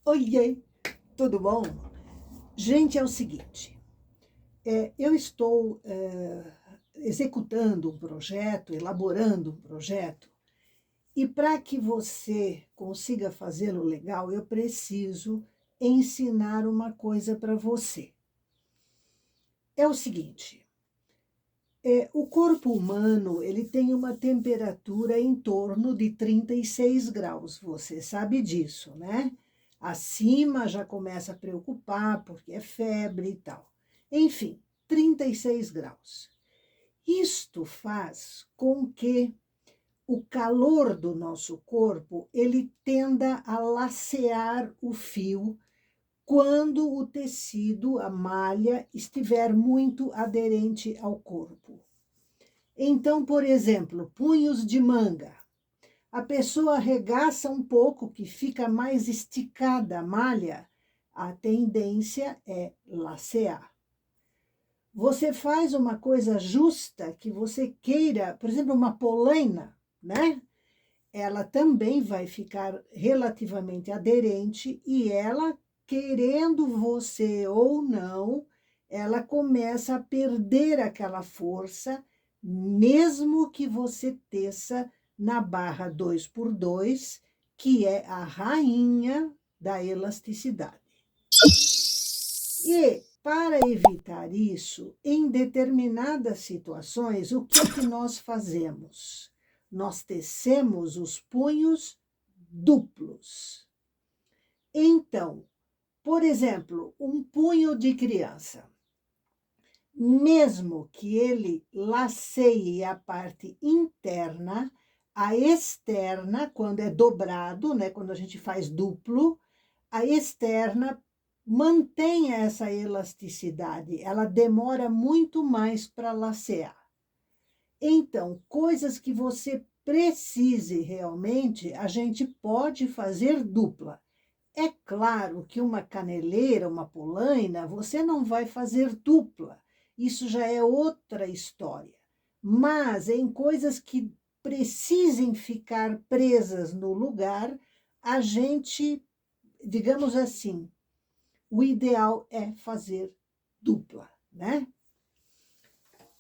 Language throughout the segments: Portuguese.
Oiê, tudo bom? Gente, é o seguinte, eu estou executando um projeto, elaborando um projeto, e para que você consiga fazê-lo legal, eu preciso ensinar uma coisa para você. É o seguinte, o corpo humano, ele tem uma temperatura em torno de 36 graus, você sabe disso, né? Acima já começa a preocupar, porque é febre e tal. Enfim, 36 graus. Isto faz com que o calor do nosso corpo, ele tenda a lacear o fio quando o tecido, a malha, estiver muito aderente ao corpo. Então, por exemplo, punhos de manga. A pessoa arregaça um pouco, que fica mais esticada a malha, a tendência é lacear. Você faz uma coisa justa que você queira, por exemplo, uma polaina, né? Ela também vai ficar relativamente aderente e ela, querendo você ou não, ela começa a perder aquela força, mesmo que você teça na barra 2x2, que é a rainha da elasticidade. E, para evitar isso, em determinadas situações, o que nós fazemos? Nós tecemos os punhos duplos. Então, por exemplo, um punho de criança, mesmo que ele laceie a parte interna, a externa, quando é dobrado, né, quando a gente faz duplo, a externa mantém essa elasticidade, ela demora muito mais para lacear. Então, coisas que você precise realmente, a gente pode fazer dupla. É claro que uma caneleira, uma polaina, você não vai fazer dupla. Isso já é outra história. Mas em coisas que precisem ficar presas no lugar, a gente, digamos assim, o ideal é fazer dupla, né?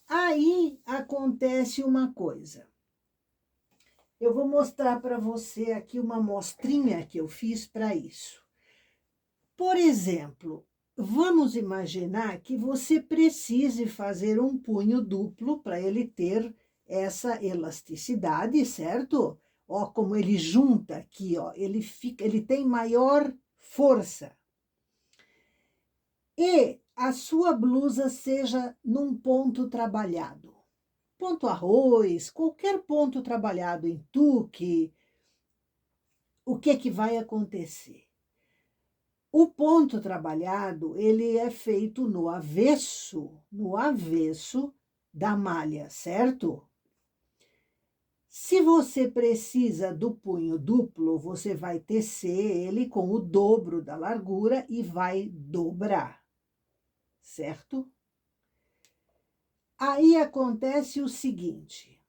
Aí acontece uma coisa. Eu vou mostrar para você aqui uma mostrinha que eu fiz para isso. Por exemplo, vamos imaginar que você precise fazer um punho duplo para ele ter essa elasticidade, certo? Ó, como ele junta aqui, ó, ele tem maior força. E a sua blusa seja num ponto trabalhado. Ponto arroz, qualquer ponto trabalhado em tuque, o que vai acontecer? O ponto trabalhado, ele é feito no avesso da malha, certo? Se você precisa do punho duplo, você vai tecer ele com o dobro da largura e vai dobrar, certo? Aí acontece o seguinte,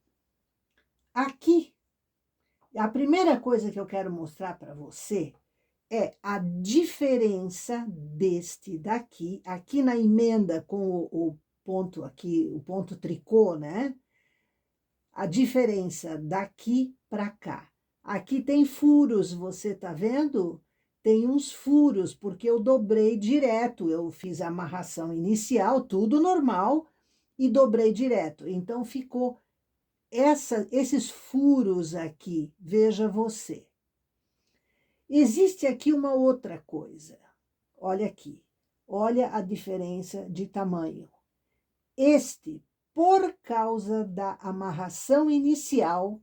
aqui, a primeira coisa que eu quero mostrar para você é a diferença deste daqui, aqui na emenda com o ponto aqui, o ponto tricô, né? A diferença daqui para cá. Aqui tem furos, você tá vendo? Tem uns furos, porque eu dobrei direto, eu fiz a amarração inicial, tudo normal, e dobrei direto. Então, ficou esses furos aqui, veja você. Existe aqui uma outra coisa. Olha aqui. Olha a diferença de tamanho. Este, por causa da amarração inicial,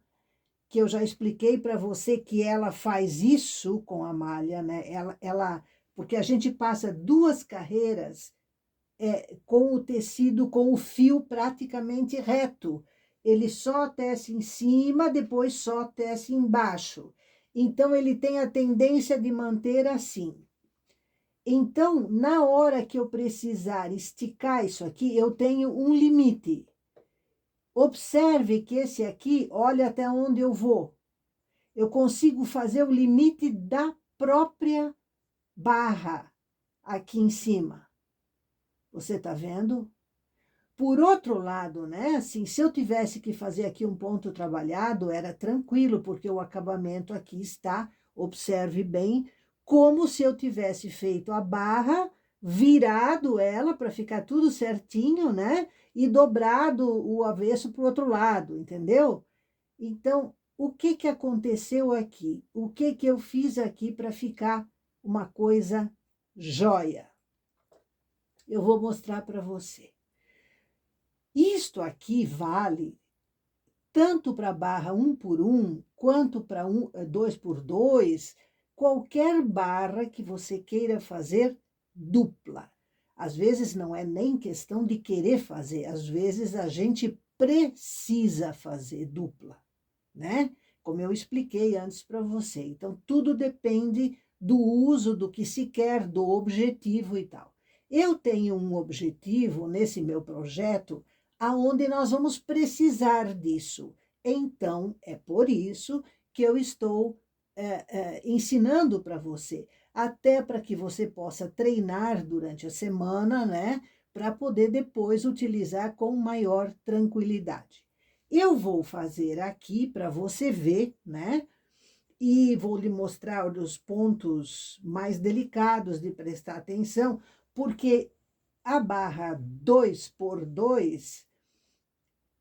que eu já expliquei para você que ela faz isso com a malha, né? Porque a gente passa 2 carreiras com o tecido, com o fio praticamente reto. Ele só tece em cima, depois só tece embaixo. Então, ele tem a tendência de manter assim. Então, na hora que eu precisar esticar isso aqui, eu tenho um limite. Observe que esse aqui, olha até onde eu vou. Eu consigo fazer o limite da própria barra aqui em cima. Você tá vendo? Por outro lado, né, assim, se eu tivesse que fazer aqui um ponto trabalhado, era tranquilo, porque o acabamento aqui está, observe bem, como se eu tivesse feito a barra, virado ela para ficar tudo certinho, né, e dobrado o avesso para o outro lado, entendeu? Então, o que que aconteceu aqui? O que que eu fiz aqui para ficar uma coisa jóia? Eu vou mostrar para você. Isto aqui vale tanto para barra 1 por 1, quanto para 2 por 2, qualquer barra que você queira fazer dupla. Às vezes não é nem questão de querer fazer, às vezes a gente precisa fazer dupla, né? Como eu expliquei antes para você. Então, tudo depende do uso, do que se quer, do objetivo e tal. Eu tenho um objetivo nesse meu projeto aonde nós vamos precisar disso. Então, é por isso que eu estou ensinando para você, até para que você possa treinar durante a semana, né? Para poder depois utilizar com maior tranquilidade. Eu vou fazer aqui para você ver, né? E vou lhe mostrar os pontos mais delicados de prestar atenção, porque a barra 2 por 2,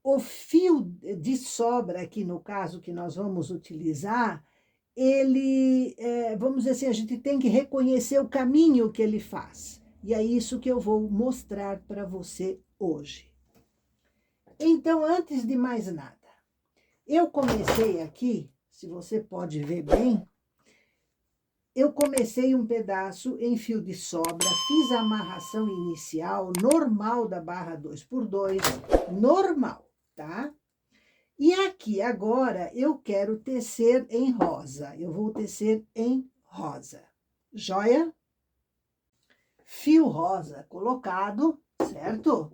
o fio de sobra aqui no caso que nós vamos utilizar, ele, vamos dizer assim, a gente tem que reconhecer o caminho que ele faz. E é isso que eu vou mostrar para você hoje. Então, antes de mais nada, eu comecei aqui, se você pode ver bem, eu comecei um pedaço em fio de sobra, fiz a amarração inicial normal da barra 2 por 2, normal, tá? E aqui agora eu quero tecer em rosa, eu vou tecer em rosa, joia? Fio rosa colocado, certo?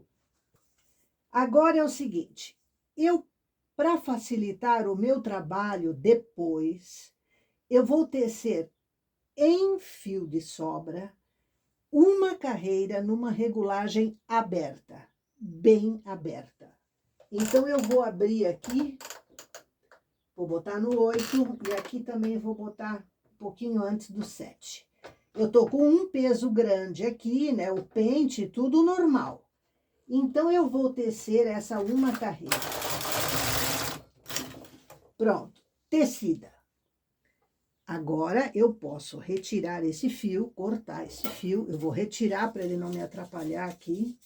Agora é o seguinte, para facilitar o meu trabalho depois, eu vou tecer em fio de sobra uma carreira numa regulagem aberta, bem aberta. Então, eu vou abrir aqui, vou botar no 8 e aqui também vou botar um pouquinho antes do 7. Eu tô com um peso grande aqui, né, o pente, tudo normal. Então, eu vou tecer essa uma carreira. Pronto, tecida. Agora, eu posso retirar esse fio, cortar esse fio. Eu vou retirar para ele não me atrapalhar aqui.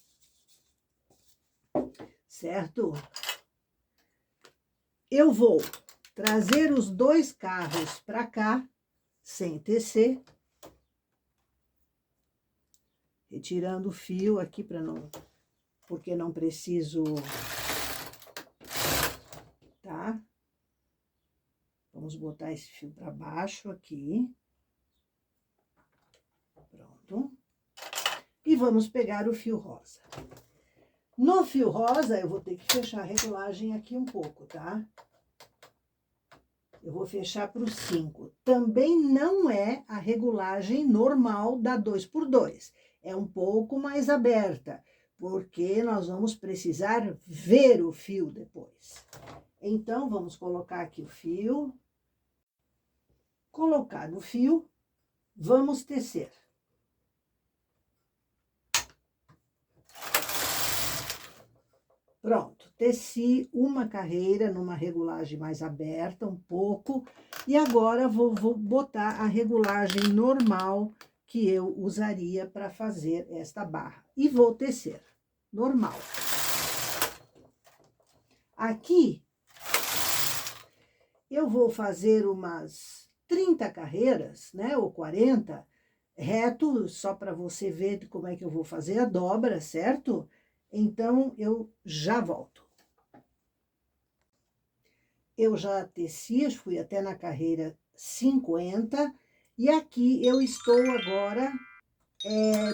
Certo? Eu vou trazer os dois carros para cá, sem tecer. Retirando o fio aqui para não... porque não preciso... Tá? Vamos botar esse fio para baixo aqui. Pronto. E vamos pegar o fio rosa. No fio rosa, eu vou ter que fechar a regulagem aqui um pouco, tá? Eu vou fechar para o 5. Também não é a regulagem normal da 2 por 2. É um pouco mais aberta, porque nós vamos precisar ver o fio depois. Então, vamos colocar aqui o fio. Colocar no fio, vamos tecer. Pronto, teci uma carreira numa regulagem mais aberta, um pouco, e agora vou botar a regulagem normal que eu usaria para fazer esta barra. E vou tecer, normal. Aqui, eu vou fazer umas 30 carreiras, né, ou 40, reto, só para você ver como é que eu vou fazer a dobra, certo? Então, eu já volto. Eu já teci, fui até na carreira 50, e aqui eu estou agora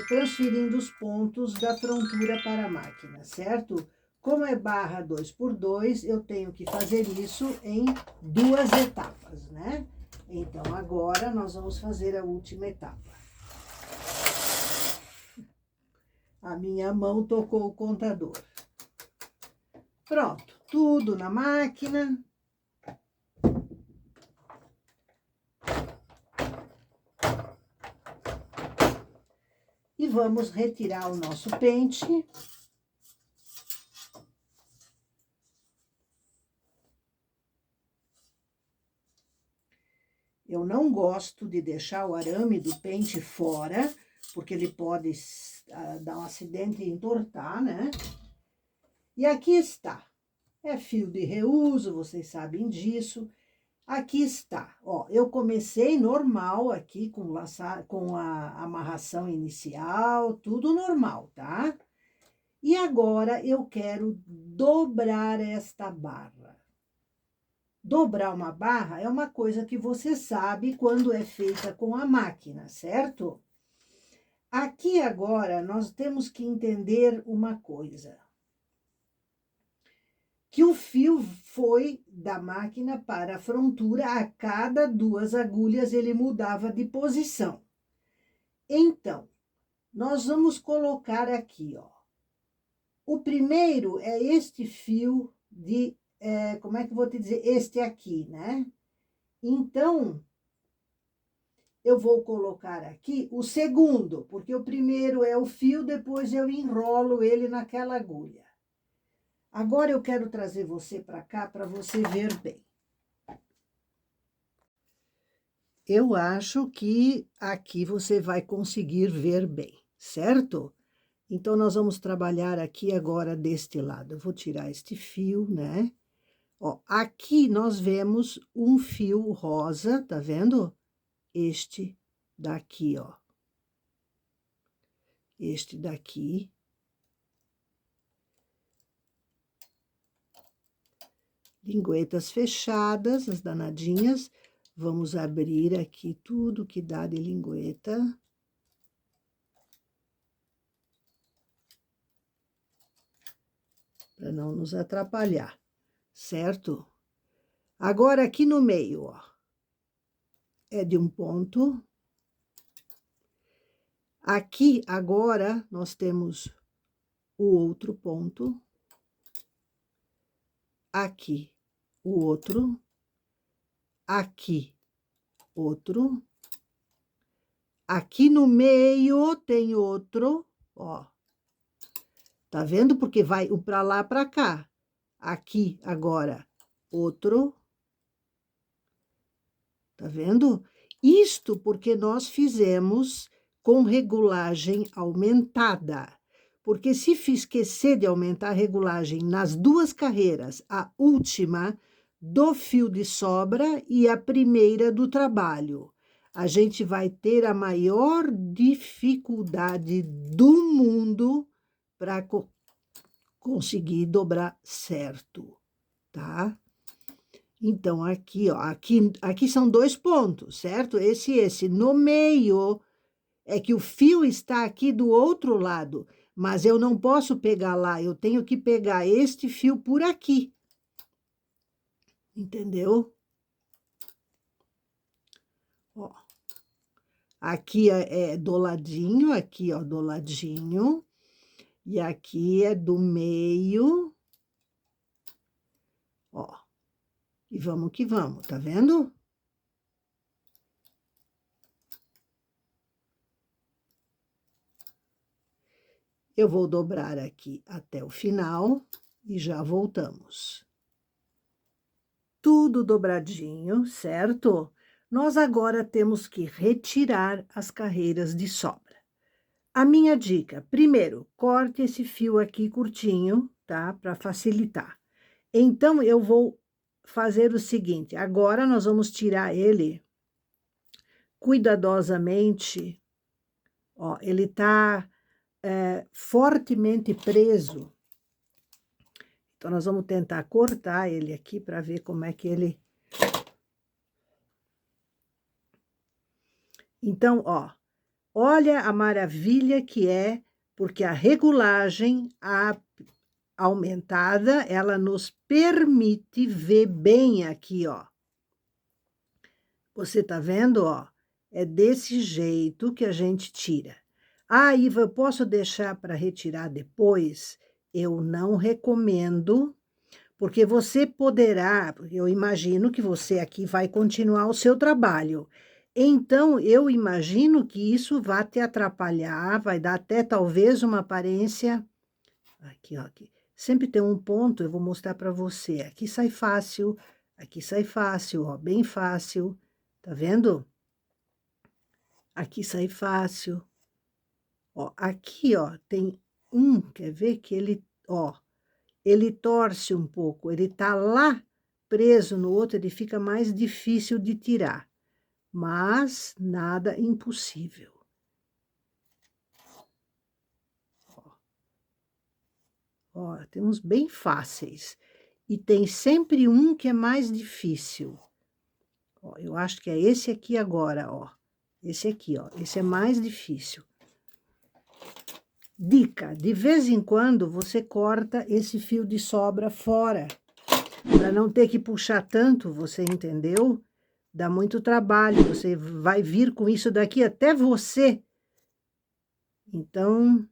transferindo os pontos da frontura para a máquina, certo? Como é barra 2 por 2, eu tenho que fazer isso em 2 etapas, né? Então, agora nós vamos fazer a última etapa. A minha mão tocou o contador. Pronto, tudo na máquina. E vamos retirar o nosso pente. Eu não gosto de deixar o arame do pente fora, porque ele pode dar um acidente e entortar, né? E aqui está. É fio de reuso, vocês sabem disso. Aqui está, ó, eu comecei normal aqui com a amarração inicial, tudo normal, tá? E agora eu quero dobrar esta barra. Dobrar uma barra é uma coisa que você sabe quando é feita com a máquina, certo? Aqui agora nós temos que entender uma coisa. Que o fio foi da máquina para a frontura, a cada 2 agulhas ele mudava de posição. Então, nós vamos colocar aqui, ó. O primeiro é este fio de, como é que eu vou te dizer? Este aqui, né? Então, eu vou colocar aqui o segundo, porque o primeiro é o fio, depois eu enrolo ele naquela agulha. Agora eu quero trazer você para cá para você ver bem. Eu acho que aqui você vai conseguir ver bem, certo? Então, nós vamos trabalhar aqui agora deste lado. Eu vou tirar este fio, né? Ó, aqui nós vemos um fio rosa, tá vendo? Este daqui, ó. Este daqui. Linguetas fechadas, as danadinhas. Vamos abrir aqui tudo que dá de lingueta. Para não nos atrapalhar, certo? Agora, aqui no meio, ó. É de um ponto. Aqui, agora, nós temos o outro ponto. Aqui, o outro. Aqui, outro. Aqui no meio tem outro, ó. Tá vendo? Porque vai um para lá, para cá. Aqui, agora, outro. Tá vendo? Isto porque nós fizemos com regulagem aumentada. Porque se esquecer de aumentar a regulagem nas 2 carreiras, a última do fio de sobra e a primeira do trabalho, a gente vai ter a maior dificuldade do mundo para conseguir dobrar certo, tá? Então, aqui, ó, aqui são 2 pontos, certo? Esse e esse. No meio, é que o fio está aqui do outro lado, mas eu não posso pegar lá, eu tenho que pegar este fio por aqui. Entendeu? Ó. Aqui é do ladinho, aqui, ó, do ladinho. E aqui é do meio. Ó. E vamos que vamos, tá vendo? Eu vou dobrar aqui até o final e já voltamos. Tudo dobradinho, certo? Nós agora temos que retirar as carreiras de sobra. A minha dica, primeiro, corte esse fio aqui curtinho, tá? Para facilitar. Então, eu vou fazer o seguinte, agora nós vamos tirar ele cuidadosamente, ó, ele tá fortemente preso. Então, nós vamos tentar cortar ele aqui para ver como é que ele... Então, ó, olha a maravilha que é, porque a regulagem aumentada, ela nos permite ver bem aqui, ó. Você tá vendo, ó? É desse jeito que a gente tira. Ah, Iva, eu posso deixar para retirar depois? Eu não recomendo, porque você poderá, eu imagino que você aqui vai continuar o seu trabalho. Então, eu imagino que isso vai te atrapalhar, vai dar até talvez uma aparência. Aqui, ó, aqui. Sempre tem um ponto, eu vou mostrar para você. Aqui sai fácil, ó, bem fácil. Tá vendo? Aqui sai fácil. Ó, aqui, ó, tem quer ver que ele, ó, ele torce um pouco, ele tá lá preso no outro, ele fica mais difícil de tirar, mas nada impossível. Ó, tem uns bem fáceis, e tem sempre um que é mais difícil. Ó, eu acho que é esse aqui agora, ó. Esse aqui, ó, esse é mais difícil. Dica, de vez em quando você corta esse fio de sobra fora, para não ter que puxar tanto, você entendeu? Dá muito trabalho, você vai vir com isso daqui até você. Então,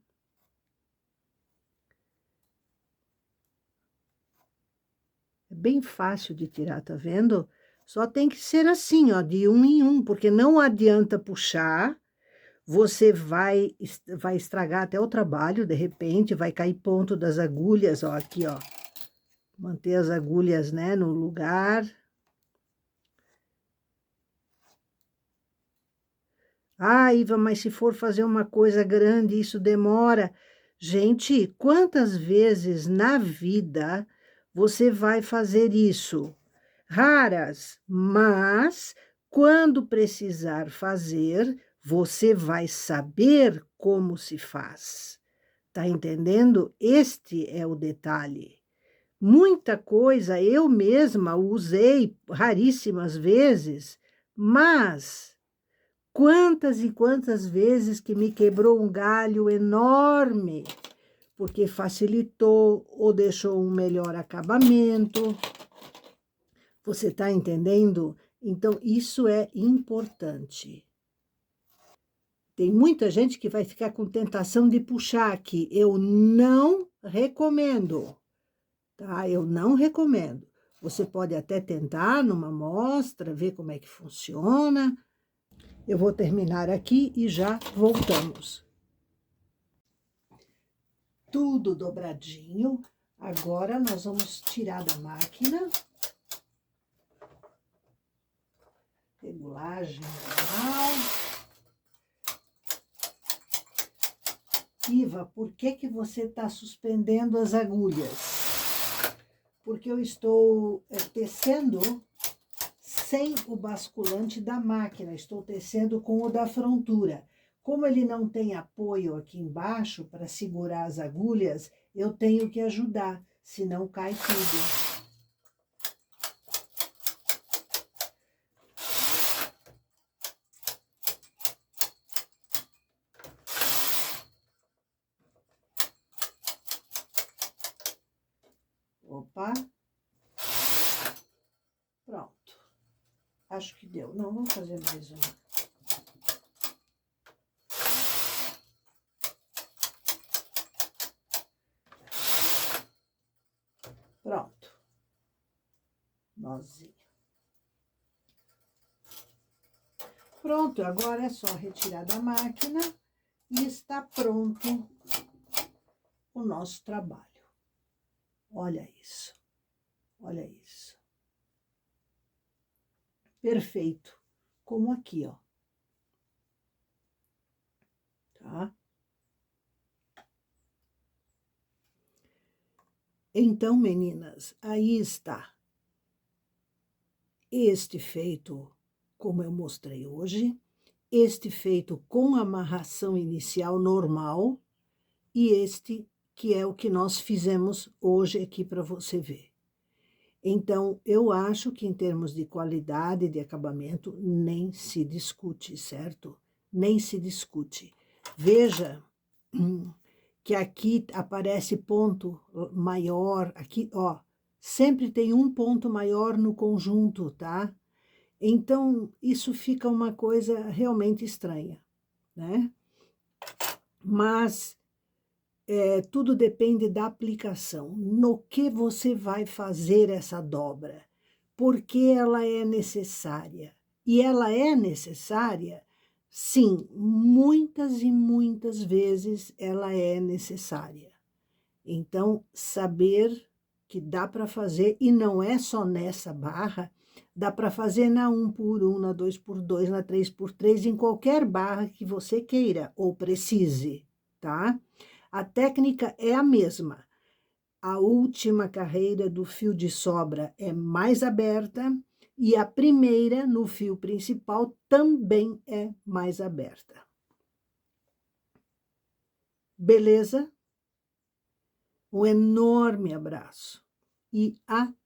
é bem fácil de tirar, tá vendo? Só tem que ser assim, ó, de um em um, porque não adianta puxar, você vai estragar até o trabalho, de repente, vai cair ponto das agulhas, ó, aqui, ó. Manter as agulhas, né, no lugar. Ah, Iva, mas se for fazer uma coisa grande, isso demora. Gente, quantas vezes na vida você vai fazer isso? Raras, mas quando precisar fazer, você vai saber como se faz. Tá entendendo? Este é o detalhe. Muita coisa eu mesma usei raríssimas vezes, mas quantas e quantas vezes que me quebrou um galho enorme, porque facilitou ou deixou um melhor acabamento. Você está entendendo? Então, isso é importante. Tem muita gente que vai ficar com tentação de puxar aqui. Eu não recomendo, tá? Eu não recomendo. Você pode até tentar numa amostra, ver como é que funciona. Eu vou terminar aqui e já voltamos. Tudo dobradinho. Agora, nós vamos tirar da máquina. Regulagem normal. Iva, por que você está suspendendo as agulhas? Porque eu estou tecendo sem o basculante da máquina, estou tecendo com o da frontura. Como ele não tem apoio aqui embaixo para segurar as agulhas, eu tenho que ajudar, senão cai tudo. Opa. Pronto. Acho que deu. Não, vamos fazer mais uma. Pronto. Nozinho. Pronto, agora é só retirar da máquina e está pronto o nosso trabalho. Olha isso. Olha isso. Perfeito. Como aqui, ó. Tá? Então, meninas, aí está. Este feito, como eu mostrei hoje, este feito com amarração inicial normal e este que é o que nós fizemos hoje aqui para você ver. Então, eu acho que em termos de qualidade de acabamento, nem se discute, certo? Nem se discute. Veja que aqui aparece ponto maior, aqui, ó, sempre tem um ponto maior no conjunto, tá? Então, isso fica uma coisa realmente estranha, né? mas tudo depende da aplicação. No que você vai fazer essa dobra? Porque ela é necessária. E ela é necessária, sim, muitas e muitas vezes ela é necessária. Então, saber que dá para fazer, e não é só nessa barra, dá para fazer na 1x1, na 2x2, na 3x3, em qualquer barra que você queira ou precise, tá? A técnica é a mesma. A última carreira do fio de sobra é mais aberta e a primeira, no fio principal, também é mais aberta. Beleza? Um enorme abraço e até!